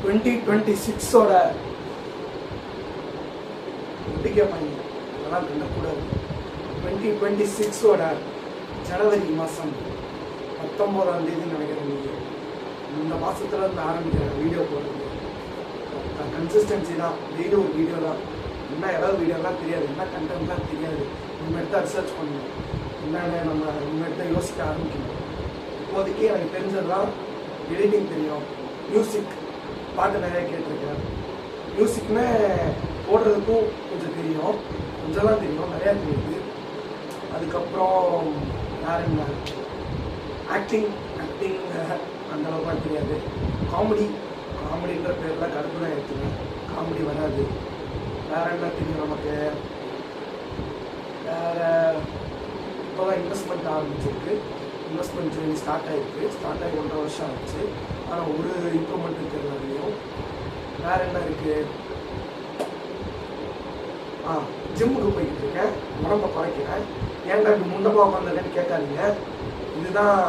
2026ஓட ஒட்டிக்கே பண்ணி அதெல்லாம் கண்டக்கூடாது. 2026ஓட ஜனவரி மாதம் 19ஆம் தேதி நினைக்கிறேன். நீங்கள் இந்த மாதத்துல இருந்து ஆரம்பிக்கிற வீடியோ போடுறது கன்சிஸ்டன்சி தான். டெய்லி ஒரு வீடியோ தான். என்ன ஏதாவது வீடியோலாம் தெரியாது, என்ன கண்டென்ட்லாம் தெரியாது. இனிமேட்டு தான் ரிசர்ச் பண்ணணும், என்னென்ன நம்ம இனிமேட்டு தான் யோசிக்க ஆரம்பிக்கணும். இப்போதைக்கு எனக்கு தெரிஞ்சதுதான் எடிட்டிங் தெரியும், மியூசிக் பாட்டு நிறைய கேட்டிருக்கேன். மியூசிக்னு போடுறதுக்கும் கொஞ்சம் தெரியும், கொஞ்சம் தான் தெரியும், நிறையா தெரியுது. அதுக்கப்புறம் வேறு என்ன, ஆக்டிங் அந்த அளவுக்கு தெரியாது. காமெடின்ற பேரில் கடுப்பு தான் இருக்குங்க, காமெடி வராது. வேறு என்ன தெரியும் நமக்கு? வேறு இப்போ தான் இன்வெஸ்ட்மெண்ட் ஆரம்பிச்சிருக்கு. இன்வெஸ்ட்மெண்ட் ஜேர்னி ஸ்டார்ட் ஆகி 1.5 வருஷம் ஆச்சு. ஆனால் ஒரு இம்ப்ரூவ்மெண்ட் இருக்கிறது வரையும். வேறு என்ன இருக்குது? ஜிம்முக்கு போய்கிட்டு இருக்கேன், உடம்பை குறைக்கிறேன். ஏன்டா இப்படி முன்னப்பா உட்காந்துருக்கேன்னு கேட்காதீங்க. இதுதான்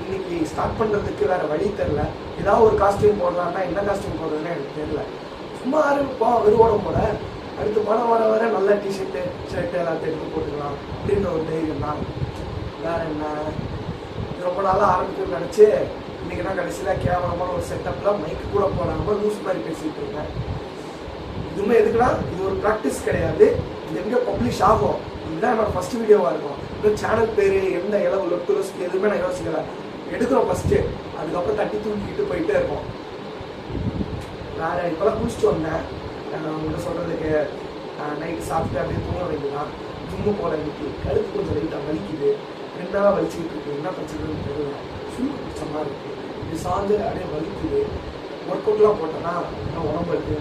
இன்னைக்கு ஸ்டார்ட் பண்ணுறதுக்கு வேறு வழி தெரில. ஏதாவது ஒரு காஸ்டியூம் போடலான்னா என்ன காஸ்டியூம் போடுறதுன்னு எனக்கு தெரில. சும்மா வெறும் உடம்பு போல அடுத்து பணம் வர நல்ல டிஷர்ட்டு ஷர்ட்டு எல்லாத்தையும் எடுத்து போட்டுக்கலாம் அப்படின்ற ஒரு தைரியம் தான். வேறு என்ன, ரொம்ப நாளாக ஆரம்பிக்கணும்னு நினச்சி இன்றைக்கி தான் கடைசியில் கேவலமான ஒரு செட்டப்பில் மைக்கு கூட போடாமல் லூஸ் மாதிரி பேசிகிட்டு இருக்கேன். இதுவுமே எதுக்குன்னா, இது ஒரு ப்ராக்டிஸ் கிடையாது. இது எங்கே பப்ளிஷ் ஆகும், இதுதான் என்னோட ஃபஸ்ட் வீடியோவாக இருக்கும். இன்னும் சேனல் பேர் எந்த இளவு லொட்டு யோசிக்க எதுவுமே நான் யோசிக்கலை. எடுக்கிறோம் ஃபஸ்ட்டு, அதுக்கப்புறம் தட்டி தூக்கிக்கிட்டு போயிட்டே இருப்போம். வேறு இப்போலாம் குளிச்சுட்டு வந்தேன். உங்கள்கிட்ட சொல்கிறதுக்கு நைட்டு சாப்பிட்டு அப்படியே தூங்க வேண்டியதான். ஜிம்மு போல இன்னைக்கு கழுத்து கொஞ்சம் லைட்டாக வலிக்குது. 2 நாளாக வலிச்சுக்கிட்டு இருக்கு. என்ன பிரச்சனைன்னு தெரியல, ஃபுல் பிடிச்ச மாதிரி இருக்குது. இது சாஞ்சு அப்படியே வலிக்குது. ஒர்க் அவுட்லாம் போட்டேன்னா நான் உடம்பு எடுத்து.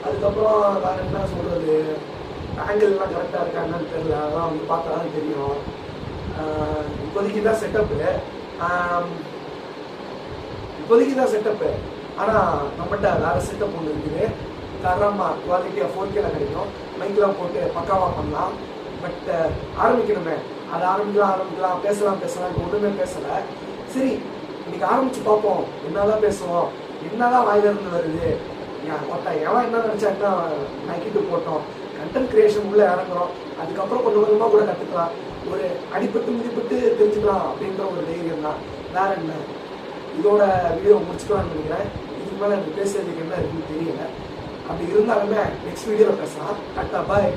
அதுக்கப்புறம் வேறு என்ன சொல்கிறது, ஆங்கிள்லாம் கரெக்டாக இருக்கா என்னன்னு தெரியல. அதெல்லாம் வந்து பார்த்தா தான் தெரியும். இப்போதைக்கு தான் செட்டப்பு. ஆனால் நம்மகிட்ட வேறு செட்டப் ஒன்று இருக்குது. தரமாக குவாலிட்டியாக 4Kல கிடைக்கும். மைக்கெலாம் போட்டு பக்காவாக பண்ணலாம். பட் ஆரம்பிக்கணுமே, அதை ஆரம்பிக்கலாம் பேசலாம். இப்போ ஒன்றுமே பேசலை. சரி, இன்னைக்கு ஆரம்பித்து பார்ப்போம். என்னதான் பேசுவோம், என்னதான் வாயிலிருந்து வருது. எவன் என்ன நினச்சா என்ன நக்கிட்டு போட்டோம். கண்டென்ட் கிரியேஷன் உள்ளே இறங்குறோம். அதுக்கப்புறம் கொஞ்சம் கொஞ்சமாக கூட கற்றுக்கலாம். ஒரு அடிப்பட்டு மிதிப்பட்டு தெரிஞ்சுக்கலாம் அப்படின்ற ஒரு தைரியம் தான். வேறு என்ன, இதோட வீடியோ முடிச்சுக்கலாம்னு நினைக்கிறேன். இதுக்கு மேலே எனக்கு பேசுறதுக்கு என்ன இருக்குன்னு தெரியல. அப்படி இருந்தாலுமே நெக்ஸ்ட் வீடியோவில் பேசலாம். டாட்டா, பாய்.